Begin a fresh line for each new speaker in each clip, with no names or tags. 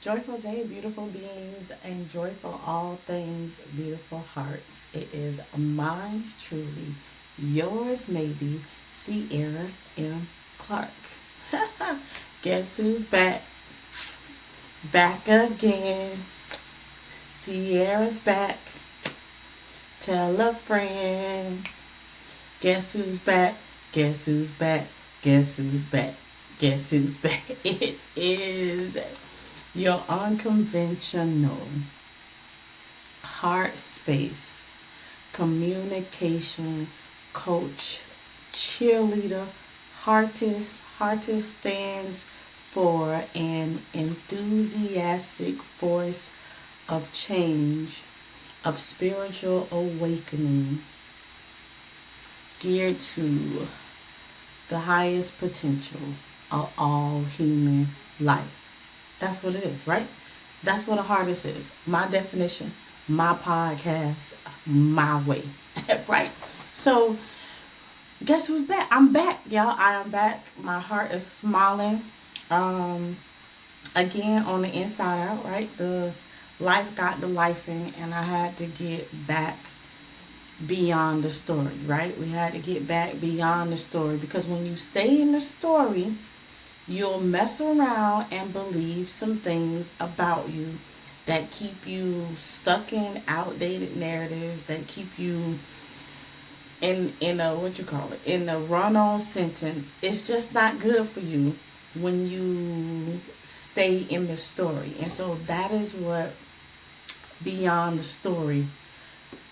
Joyful day, beautiful beings, and joyful all things, beautiful hearts. It is mine truly, yours maybe, Sierra M. Clark. Guess who's back? Back again. Sierra's back. Tell a friend. Guess who's back? Guess who's back? Guess who's back? Guess who's back? It is your unconventional heart space communication coach, cheerleader. Heartist stands for an enthusiastic force of change, of spiritual awakening, geared to the highest potential of all human life. That's what it is, right? That's what a artist is. My definition, my podcast, my way, right? So, guess who's back? I'm back, y'all. I am back. My heart is smiling. Um, Again, on the inside out, right? The life got the life in, and I had to get back beyond the story, right? We had to get back beyond the story because when you stay in the story, you'll mess around and believe some things about you that keep you stuck in outdated narratives, that keep you in a what you call it, in a run on sentence. It's just not good for you when you stay in the story. And so that is what Beyond the Story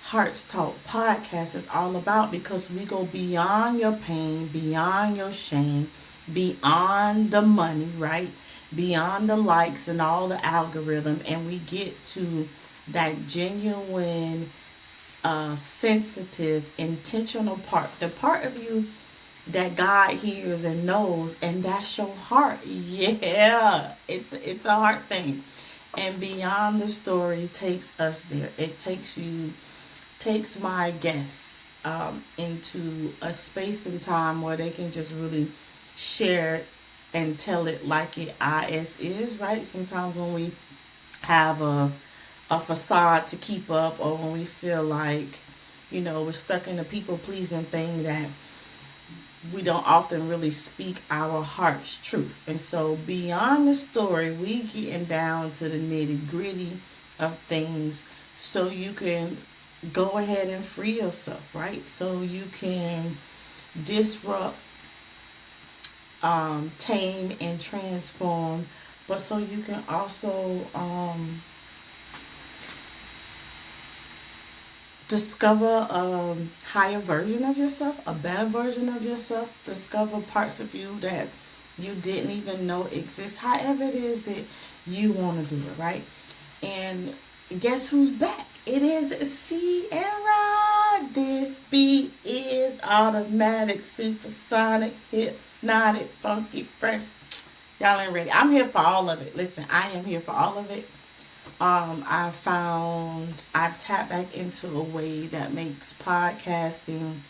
Hearts Talk podcast is all about, because we go beyond your pain, beyond your shame, beyond the money, right? Beyond the likes and all the algorithm, and we get to that genuine, sensitive, intentional part, the part of you that God hears and knows, and that's your heart. Yeah, it's a heart thing. And Beyond the Story takes us there. It takes my guests into a space and time where they can just really share it and tell it like it is, right? Sometimes when we have a facade to keep up, or when we feel like, we're stuck in a people pleasing thing, that we don't often really speak our heart's truth. And so Beyond the Story, we getting down to the nitty gritty of things so you can go ahead and free yourself, right? So you can disrupt, tame, and transform, but so you can also discover a higher version of yourself, a better version of yourself, discover parts of you that you didn't even know exist, however it is that you want to do it, right? And guess who's back? It is Sierra. This beat is automatic, supersonic, hypnotic, funky, fresh. Y'all ain't ready. I'm here for all of it. Listen, I am here for all of it. I've tapped back into a way that makes podcasting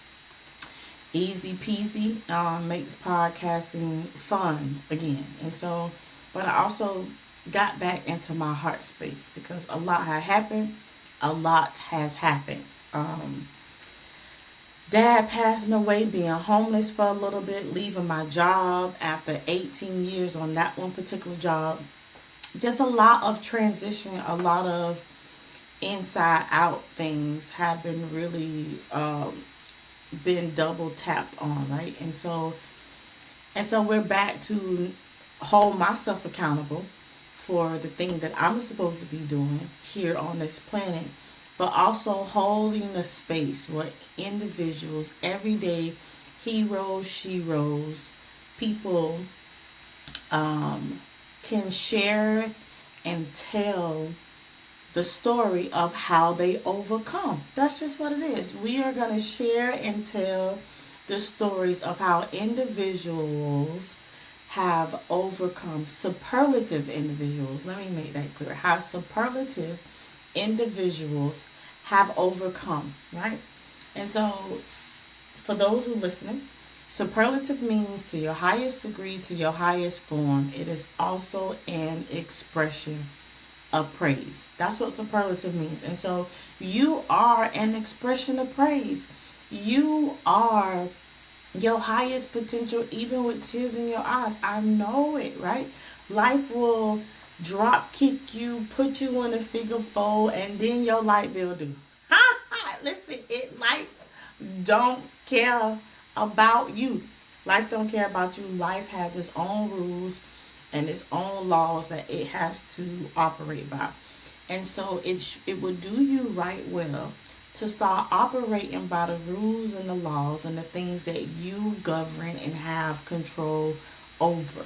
easy peasy, makes podcasting fun again. And so, but I also got back into my heart space because a lot had happened. A lot has happened. Dad passing away, being homeless for a little bit, leaving my job after 18 years on that one particular job. Just a lot of transition, a lot of inside out things have been really been double tapped on, right? And so we're back to hold myself accountable for the thing that I'm supposed to be doing here on this planet, but also holding a space where individuals, everyday heroes, sheroes, people can share and tell the story of how they overcome. That's just what it is. We are going to share and tell the stories of how individuals have overcome, superlative individuals. Let me make that clear. How superlative individuals have overcome, right? And so, for those who are listening, Superlative means to your highest degree, to your highest form. It is also an expression of praise. That's what superlative means. And so you are an expression of praise. You are your highest potential, even with tears in your eyes. I know it, right? Life will drop kick you, put you in a figure four, and then your light bill do. Listen, life don't care about you. Life don't care about you. Life has its own rules and its own laws that it has to operate by. And so it would do you right well to start operating by the rules and the laws and the things that you govern and have control over.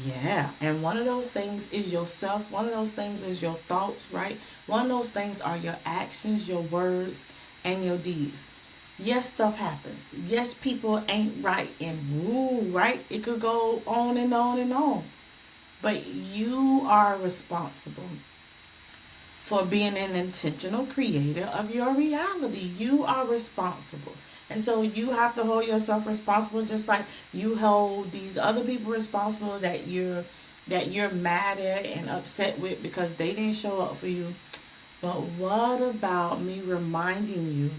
Yeah, and one of those things is yourself. One of those things is your thoughts, right? One of those things are your actions, your words, and your deeds. Yes, stuff happens. Yes, people ain't right and woo, right? It could go on and on and on. But you are responsible for being an intentional creator of your reality. You are responsible. And so you have to hold yourself responsible just like you hold these other people responsible that you're mad at and upset with because they didn't show up for you. But what about me reminding you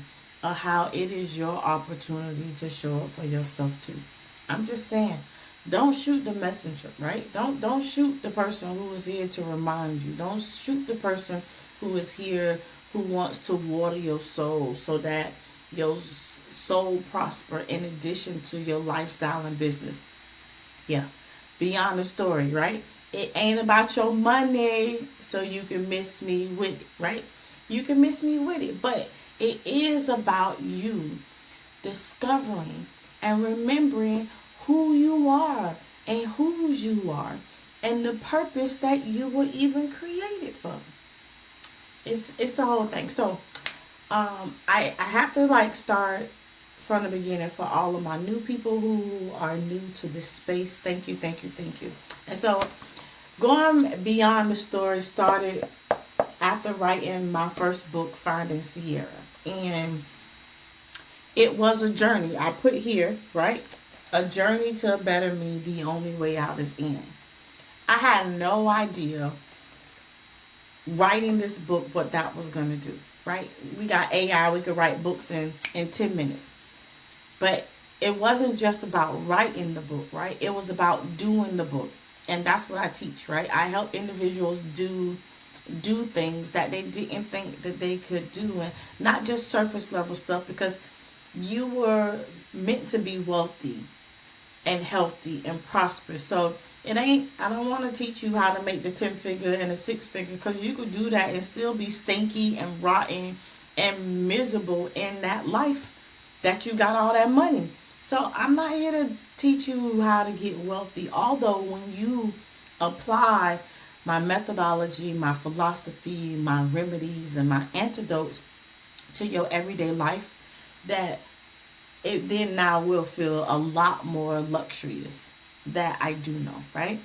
of how it is your opportunity to show up for yourself too? I'm just saying, don't shoot the messenger, right? Don't shoot the person who is here to remind you. Don't shoot the person who is here who wants to water your soul so that your soul prosper in addition to your lifestyle and business. Yeah. Beyond the story, right? It ain't about your money so you can miss me with it, right? You can miss me with it, but it is about you discovering and remembering who you are and whose you are and the purpose that you were even created for. It's a whole thing. So I have to like start from the beginning for all of my new people who are new to this space. Thank you, thank you, thank you. And so going beyond the story started after writing my first book, Finding Sierra. And it was a journey. I put here, right? A journey to a better me, the only way out is in. I had no idea writing this book what that was going to do, right? We got AI, we could write books in 10 minutes. But it wasn't just about writing the book, right? It was about doing the book. And that's what I teach, right? I help individuals do things that they didn't think that they could do, and not just surface level stuff, because you were meant to be wealthy and healthy and prosperous. So I don't want to teach you how to make the 10-figure and the 6-figure, because you could do that and still be stinky and rotten and miserable in that life that you got all that money. So I'm not here to teach you how to get wealthy. Although when you apply my methodology, my philosophy, my remedies, and my antidotes to your everyday life, that it then now will feel a lot more luxurious. That I do know, right?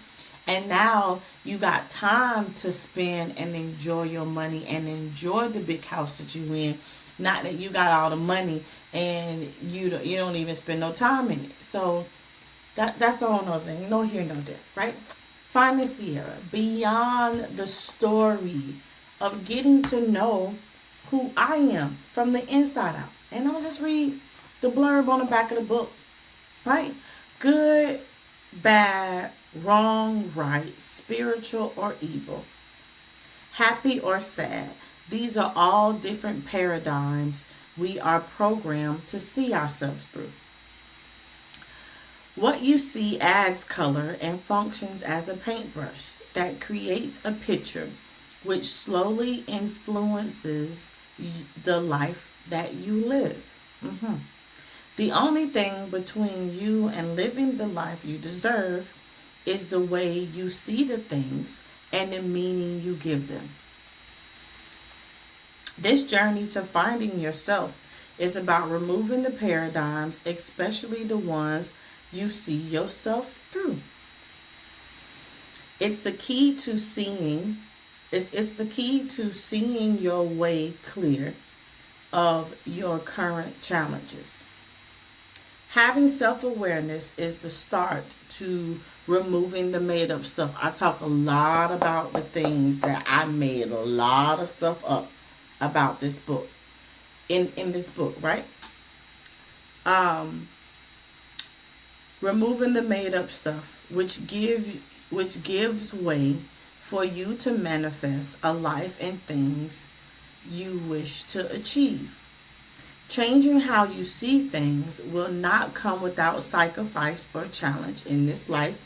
And now you got time to spend and enjoy your money and enjoy the big house that you in. Not that you got all the money and you don't even spend no time in it. So that's a whole nother thing. No here, no there, right? Finding Sierra, beyond the story of getting to know who I am from the inside out. And I'll just read the blurb on the back of the book, right? Good, bad, wrong, right, spiritual or evil, happy or sad. These are all different paradigms we are programmed to see ourselves through. What you see adds color and functions as a paintbrush that creates a picture which slowly influences the life that you live. The only thing between you and living the life you deserve is the way you see the things and the meaning you give them. This journey to finding yourself is about removing the paradigms, especially the ones you see yourself through. It's the key to seeing it's the key to seeing your way clear of your current challenges. Having self-awareness is the start to removing the made-up stuff. I talk a lot about the things that I made a lot of stuff up about this book. In this book, right? Um, Removing the made-up stuff, which gives way for you to manifest a life and things you wish to achieve. Changing how you see things will not come without sacrifice or challenge in this life.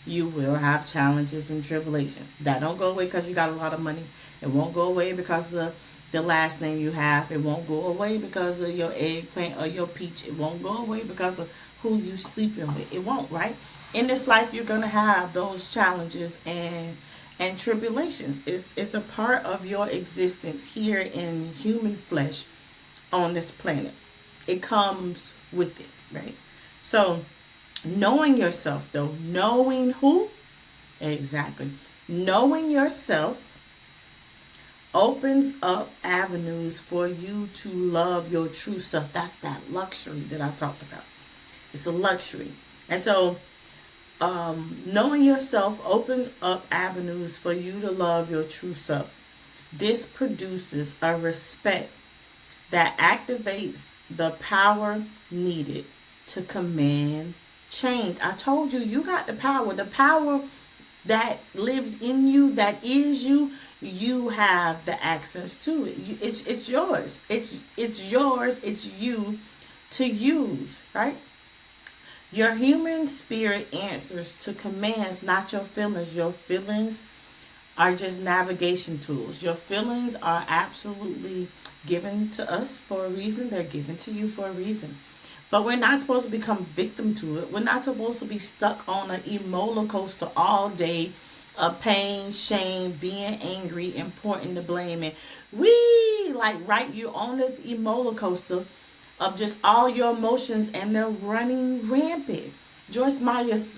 You will have challenges and tribulations. That don't go away because you got a lot of money. It won't go away because the last name you have. It won't go away because of your eggplant or your peach. It won't go away because of who you sleeping with. It won't, right? In this life, you're gonna have those challenges and tribulations. It's a part of your existence here in human flesh on this planet. It comes with it, right? So, knowing yourself, though, knowing who exactly, knowing yourself opens up avenues for you to love your true self. That's that luxury that I talked about. It's a luxury. And so, knowing yourself opens up avenues for you to love your true self. This produces a respect that activates the power needed to command change. I told you, you got the power. The power that lives in you, that is you, you have the access to it. It's yours. It's yours. It's you to use, right? Your human spirit answers to commands, not your feelings. Your feelings are just navigation tools. Your feelings are absolutely given to us for a reason. They're given to you for a reason. But we're not supposed to become victim to it. We're not supposed to be stuck on an roller coaster all day of pain, shame, being angry, and pointing the blame. And right, you're on this roller coaster of just all your emotions and they're running rampant. Joyce Myers,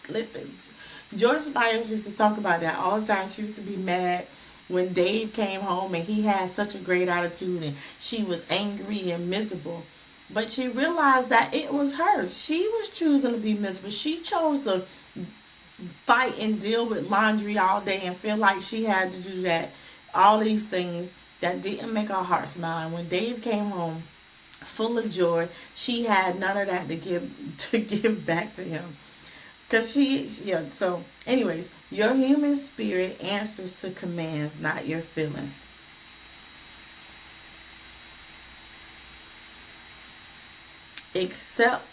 listen, Joyce Myers used to talk about that all the time. She used to be mad when Dave came home and he had such a great attitude and she was angry and miserable. But she realized that it was her. She was choosing to be miserable. She chose to fight and deal with laundry all day and feel like she had to do that. All these things that didn't make her heart smile. And when Dave came home full of joy, she had none of that to give back to him. So anyways, your human spirit answers to commands, not your feelings. Accept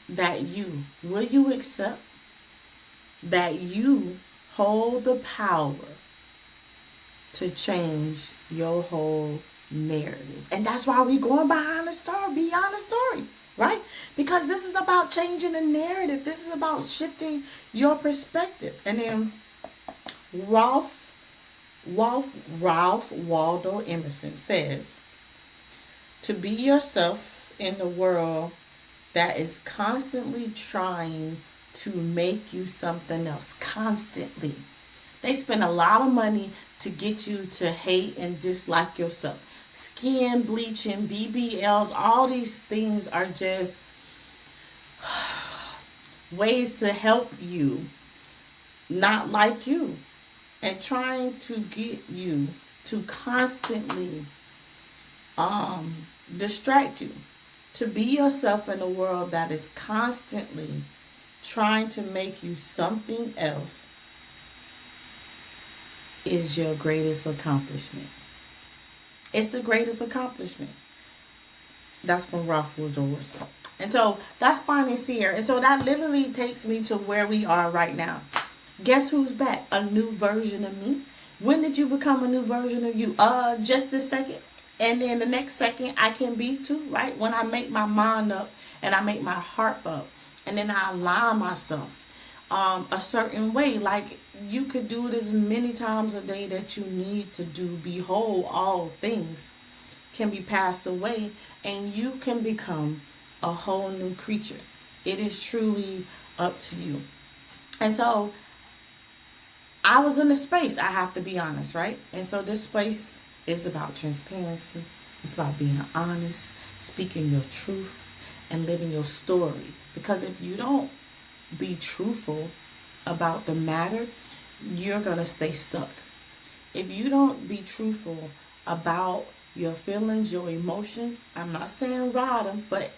will you accept that you hold the power to change your whole narrative? And that's why we're going beyond the story, right? Because this is about changing the narrative. This is about shifting your perspective. And then Ralph Waldo Emerson says, to be yourself in the world that is constantly trying to make you something else. Constantly. They spend a lot of money to get you to hate and dislike yourself. Skin bleaching, BBLs, all these things are just ways to help you not like you and trying to get you to constantly distract you. To be yourself in a world that is constantly trying to make you something else is your greatest accomplishment. It's the greatest accomplishment. That's from Ralph Waldo Emerson. And so that's financier. And so that literally takes me to where we are right now. Guess who's back? A new version of me. When did you become a new version of you? Just this second. And then the next second I can be too, right? When I make my mind up and I make my heart up. And then I align myself a certain way. Like you could do it as many times a day that you need to do. Behold, all things can be passed away. And you can become a whole new creature. It is truly up to you. And so I was in a space, I have to be honest, right? And so this place is about transparency. It's about being honest, speaking your truth, and living your story. Because if you don't be truthful about the matter, you're going to stay stuck. If you don't be truthful about your feelings, your emotions, I'm not saying ride them, but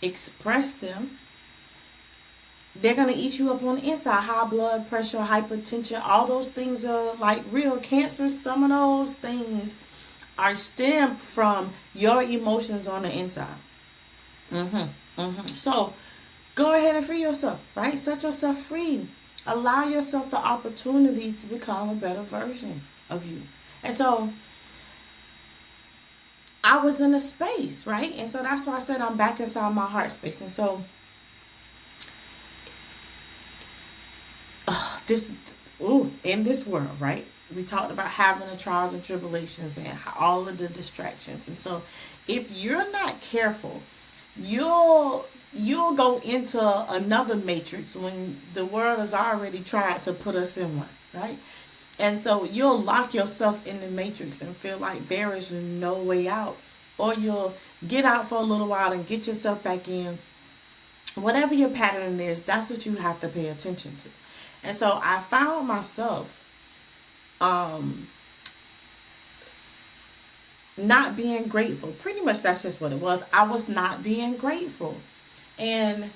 express them, they're going to eat you up on the inside. High blood pressure, hypertension, all those things are like real cancer. Some of those things are stemmed from your emotions on the inside. So go ahead and free yourself, right? Set yourself free. Allow yourself the opportunity to become a better version of you. And so I was in a space, right? And so that's why I said I'm back inside my heart space. And so this, in this world, right? We talked about having the trials and tribulations and all of the distractions. And so if you're not careful, you'll go into another matrix when the world has already tried to put us in one, right? And so you'll lock yourself in the matrix and feel like there is no way out. Or you'll get out for a little while and get yourself back in. Whatever your pattern is, that's what you have to pay attention to. And so I found myself not being grateful. Pretty much that's just what it was. I was not being grateful. And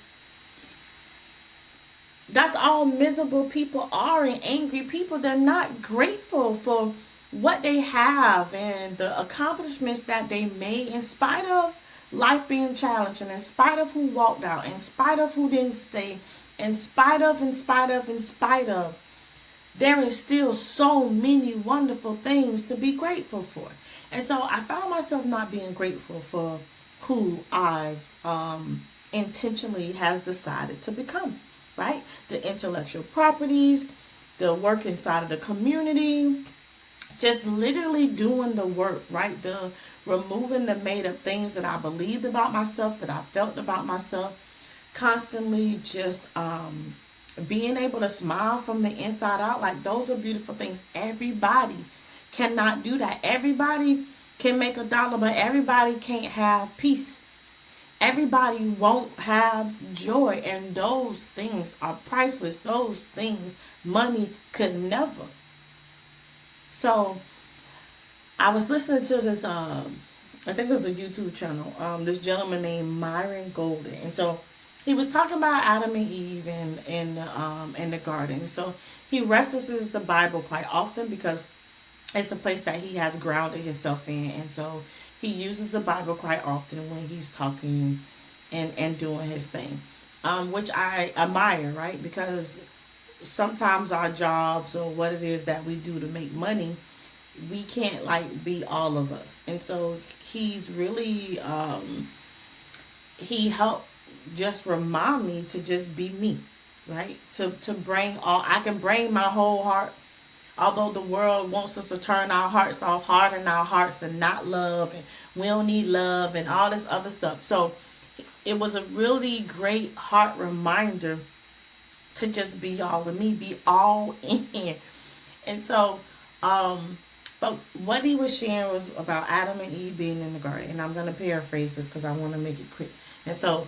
that's all miserable people are, and angry people. They're not grateful for what they have and the accomplishments that they made in spite of life being challenging, in spite of who walked out, in spite of who didn't stay, in spite of. There is still so many wonderful things to be grateful for. And so I found myself not being grateful for who I've intentionally has decided to become, right? The intellectual properties, the work inside of the community, just literally doing the work, right? The removing the made up things that I believed about myself, that I felt about myself, constantly just being able to smile from the inside out. Like, those are beautiful things. Everybody cannot do that. Everybody can make $1, but everybody can't have peace. Everybody won't have joy, and those things are priceless. Those things money could never. So I was listening to this, I think it was a YouTube channel, this gentleman named Myron Golden. And so he was talking about Adam and Eve in the garden. So he references the Bible quite often because it's a place that he has grounded himself in. And so he uses the Bible quite often when he's talking and doing his thing, which I admire, right? Because sometimes our jobs or what it is that we do to make money, we can't like be all of us. And so he's really, he helped just remind me to just be me, right? To bring I can bring my whole heart. Although the world wants us to turn our hearts off, harden our hearts and not love, and we don't need love and all this other stuff. So it was a really great heart reminder to just be all of me, be all in. And so, but what he was sharing was about Adam and Eve being in the garden. And I'm going to paraphrase this because I want to make it quick. And so,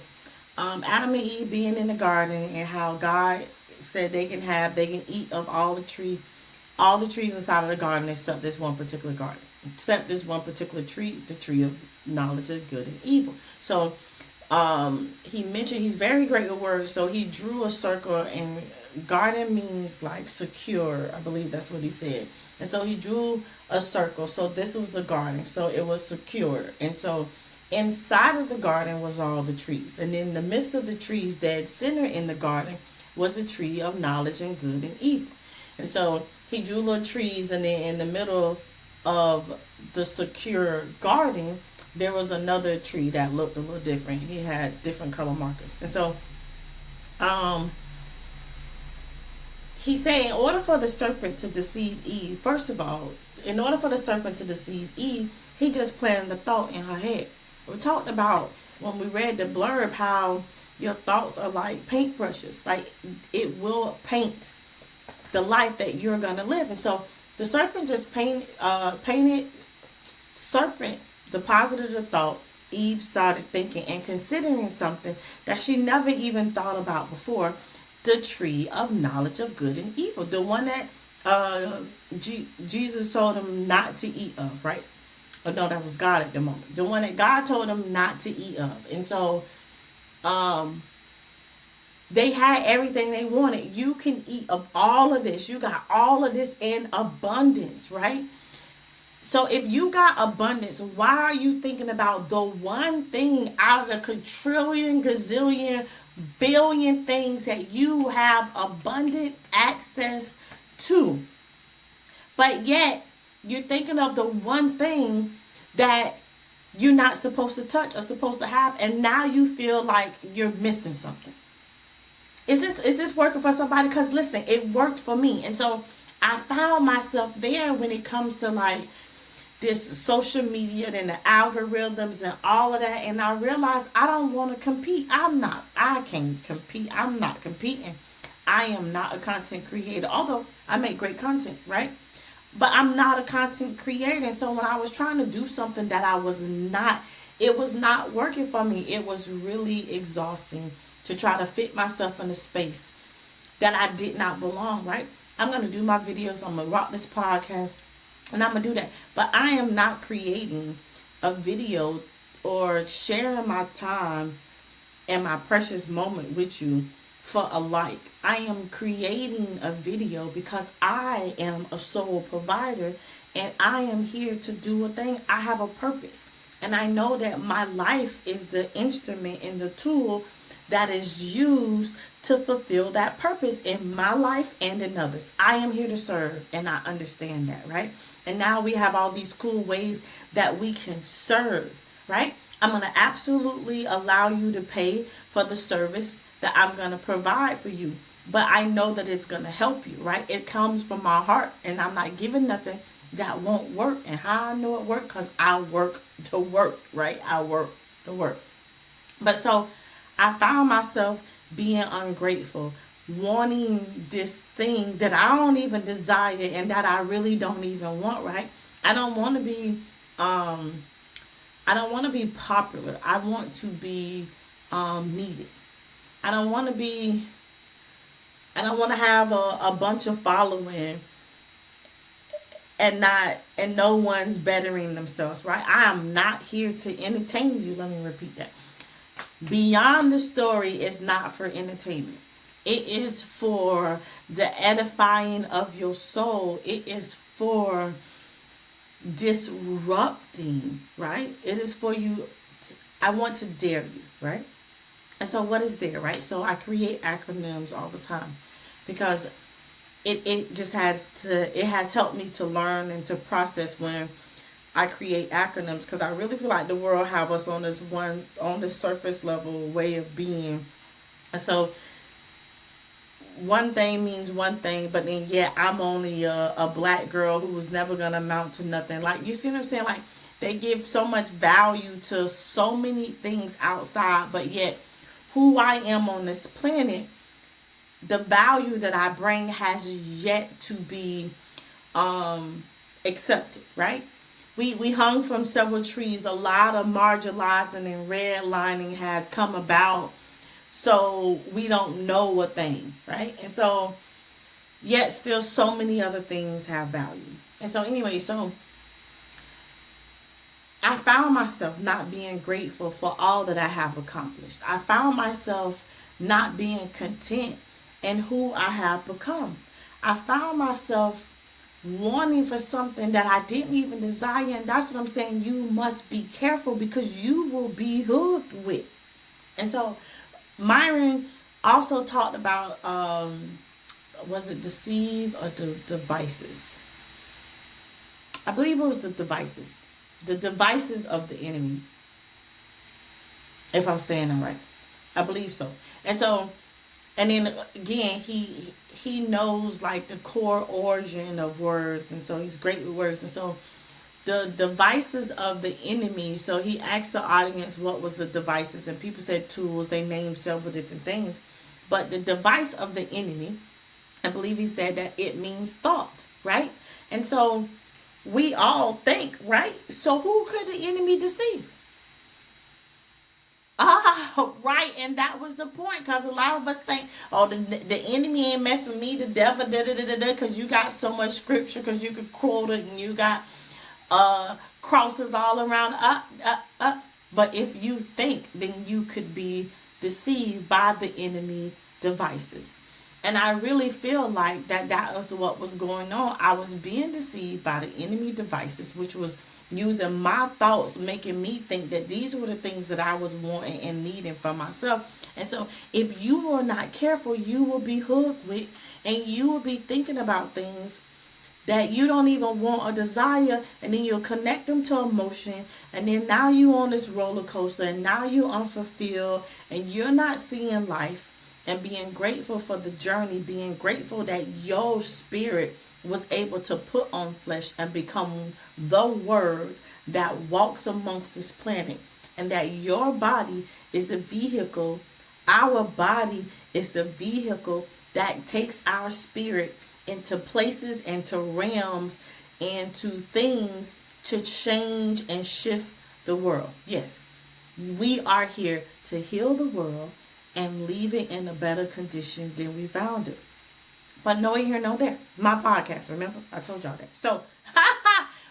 Adam and Eve being in the garden, and how God said they can eat of all the trees inside of the garden except this one particular garden. Except this one particular tree, the tree of knowledge of good and evil. So he mentioned he's very great with words. So he drew a circle, and garden means like secure. I believe that's what he said. And so he drew a circle. So this was the garden. So it was secure. And so inside of the garden was all the trees. And in the midst of the trees, dead center in the garden, was a tree of knowledge and good and evil. And so he drew little trees, and then in the middle of the secure garden, there was another tree that looked a little different. He had different color markers. And so he said in order for the serpent to deceive Eve, first of all, in order for the serpent to deceive Eve, he just planted a thought in her head. We talked about when we read the blurb how your thoughts are like paintbrushes. Like, it will paint the life that you're going to live. And so the serpent just serpent deposited a thought Eve started thinking and considering something that she never even thought about before, the tree of knowledge of good and evil, the one that uh, Jesus told him not to eat of, right? Oh no, that was God at the moment. The one that God told him not to eat of. And so um, they had everything they wanted. You can eat of all of this. You got all of this in abundance, right? So if you got abundance, why are you thinking about the one thing out of the quadrillion, gazillion, billion things that you have abundant access to? But yet, you're thinking of the one thing that you're not supposed to touch or supposed to have, and now you feel like you're missing something. Is this working for somebody? Because listen, it worked for me. And so I found myself there when it comes to like this social media and the algorithms and all of that. And I realized I don't want to compete. I can't compete. I'm not competing. I am not a content creator, although I make great content, right? But I'm not a content creator. And so when I was trying to do something that it was not working for me. It was really exhausting to try to fit myself in a space that I did not belong, right? I'm going to do my videos. I'm going to rock this podcast and I'm going to do that. But I am not creating a video or sharing my time and my precious moment with you for a like. I am creating a video because I am a sole provider and I am here to do a thing. I have a purpose. And I know that my life is the instrument and the tool that is used to fulfill that purpose in my life and in others. I am here to serve, and I understand that, right? And now we have all these cool ways that we can serve, right? I'm going to absolutely allow you to pay for the service that I'm going to provide for you. But I know that it's going to help you, right? It comes from my heart, and I'm not giving nothing that won't work. And how I know it works? Because I work to work, right? I work to work. But so I found myself being ungrateful, wanting this thing that I don't even desire and that I really don't even want, right? I don't want to be I don't want to be popular. I want to be needed. I don't want to be I don't want to have a bunch of following and no one's bettering themselves, right? I am not here to entertain you. Let me repeat that. Beyond the story is not for entertainment. It is for the edifying of your soul. It is for disrupting, right? It is for you. I want to dare you, right? And so what is there, right? So I create acronyms all the time because it just it has helped me to learn and to process when I create acronyms, because I really feel like the world have us on this surface level way of being. And so one thing means one thing, but then yeah, I'm only a black girl who was never gonna amount to nothing. Like, you see what I'm saying? Like, they give so much value to so many things outside, but yet who I am on this planet, the value that I bring has yet to be accepted, right? We hung from several trees. A lot of marginalizing and redlining has come about. So we don't know a thing, right? And so yet still so many other things have value. And so anyway, so I found myself not being grateful for all that I have accomplished. I found myself not being content in who I have become. I found myself wanting for something that I didn't even desire. And that's what I'm saying. You must be careful because you will be hooked with. And so Myron also talked about, was it deceive or the devices? I believe it was the devices. The devices of the enemy. If I'm saying that right. I believe so. And so, and then again, he knows like the core origin of words, and so he's great with words. And so the devices of the enemy, so he asked the audience what was the devices, and people said tools. They named several different things. But the device of the enemy, I believe he said that it means thought, right? And so we all think, right? So who could the enemy deceive? Ah, right, and that was the point, because a lot of us think, oh, the enemy ain't messing with me, the devil, da da da da da, because you got so much scripture, because you could quote it, and you got crosses all around. But if you think, then you could be deceived by the enemy devices. And I really feel like that was what was going on. I was being deceived by the enemy devices, which was using my thoughts, making me think that these were the things that I was wanting and needing for myself. And so if you are not careful, you will be hooked with, and you will be thinking about things that you don't even want or desire, and then you'll connect them to emotion, and then now you on this roller coaster, and now you unfulfilled, and you're not seeing life and being grateful for the journey, being grateful that your spirit was able to put on flesh and become the word that walks amongst this planet, and that your body is the vehicle, our body is the vehicle that takes our spirit into places and to realms and to things to change and shift the world. Yes, we are here to heal the world and leave it in a better condition than we found it. But no here, no there. My podcast, remember? I told y'all that. So,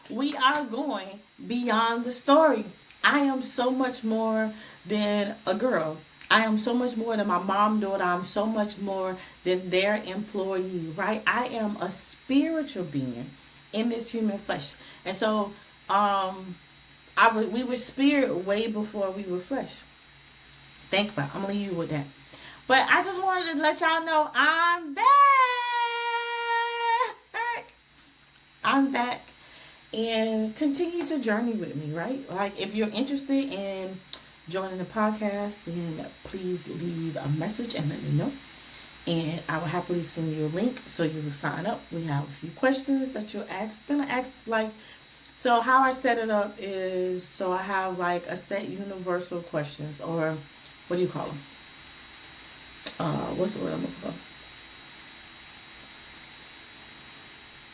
we are going beyond the story. I am so much more than a girl. I am so much more than my mom, daughter. I'm so much more than their employee, right? I am a spiritual being in this human flesh. And so, we were spirit way before we were flesh. Think about it. I'm going to leave you with that. But I just wanted to let y'all know I'm back. I'm back. And continue to journey with me, right? Like, if you're interested in joining the podcast, then please leave a message and let me know. And I will happily send you a link so you will sign up. We have a few questions that you'll ask. Gonna ask, like, so how I set it up is, so I have like a set universal questions, or what do you call them? What's the word I'm looking for?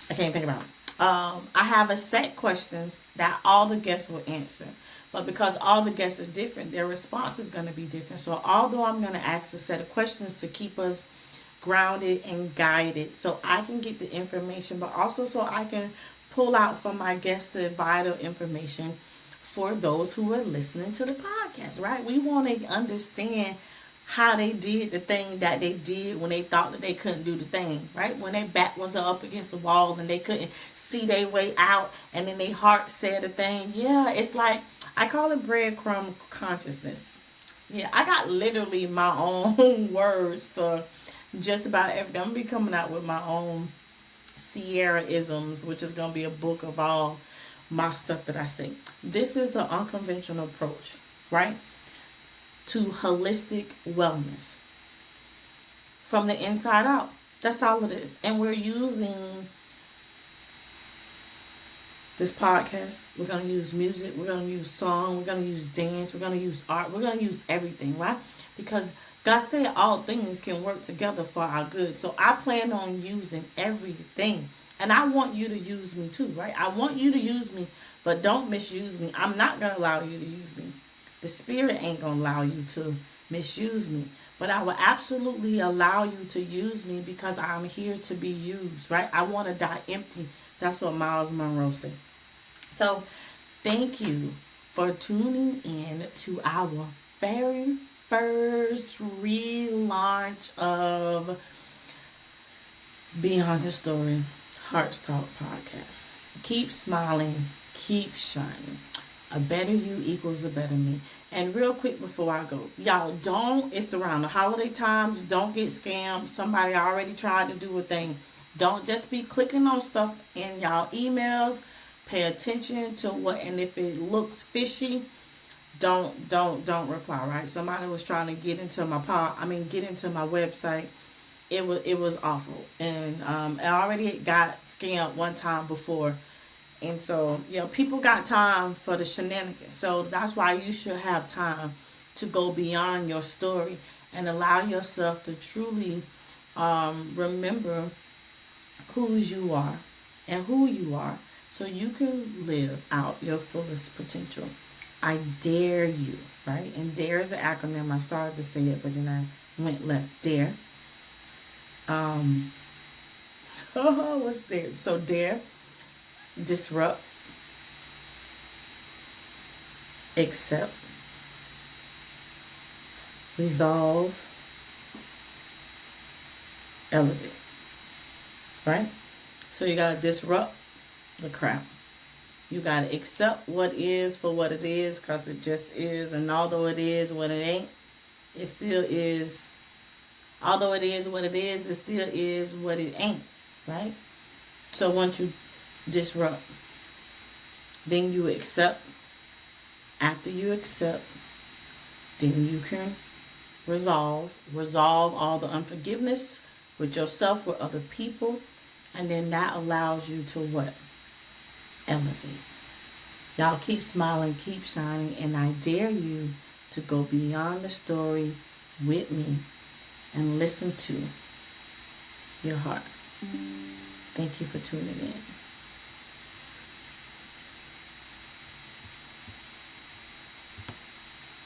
I can't think about it. I have a set questions that all the guests will answer. But because all the guests are different, their response is going to be different. So although I'm going to ask a set of questions to keep us grounded and guided, so I can get the information, but also so I can pull out from my guests the vital information for those who are listening to the podcast, right? We want to understand how they did the thing that they did when they thought that they couldn't do the thing, right? When their back was up against the wall and they couldn't see their way out, and then their heart said a thing. Yeah, it's like, I call it breadcrumb consciousness. Yeah, I got literally my own words for just about everything. I'm going to be coming out with my own Sierra isms, which is going to be a book of all my stuff that I say. This is an unconventional approach, right, to holistic wellness from the inside out. That's all it is. And we're using this podcast. We're going to use music. We're going to use song. We're going to use dance. We're going to use art. We're going to use everything, right? Because God said all things can work together for our good. So I plan on using everything. And I want you to use me too, right? I want you to use me, but don't misuse me. I'm not going to allow you to use me. The spirit ain't going to allow you to misuse me. But I will absolutely allow you to use me because I'm here to be used, right? I want to die empty. That's what Miles Monroe said. So thank you for tuning in to our very first relaunch of Beyond the Story Hearts Talk podcast. Keep smiling, keep shining. A better you equals a better me. And real quick before I go, y'all, it's around the holiday times, don't get scammed. Somebody already tried to do a thing. Don't just be clicking on stuff in y'all emails. Pay attention to what, and if it looks fishy, don't reply, right? Somebody was trying to get into my get into my website. It was awful. And I already got scammed one time before. And so, people got time for the shenanigans. So that's why you should have time to go beyond your story and allow yourself to truly remember whose you are and who you are, so you can live out your fullest potential. I dare you, right? And dare is an acronym. I started to say it, but then I went left. Dare. Um, what's there? So dare, disrupt, accept, resolve, elevate, right? So you gotta disrupt the crap. You gotta accept what is for what it is, cause it just is. And although it is what it ain't, it still is. Although it is what it is, it still is what it ain't, right? So once you disrupt, then you accept. After you accept, then you can resolve all the unforgiveness with yourself, with other people, and then that allows you to what? Elevate. Y'all keep smiling, keep shining, and I dare you to go beyond the story with me and listen to your heart. Thank you for tuning in.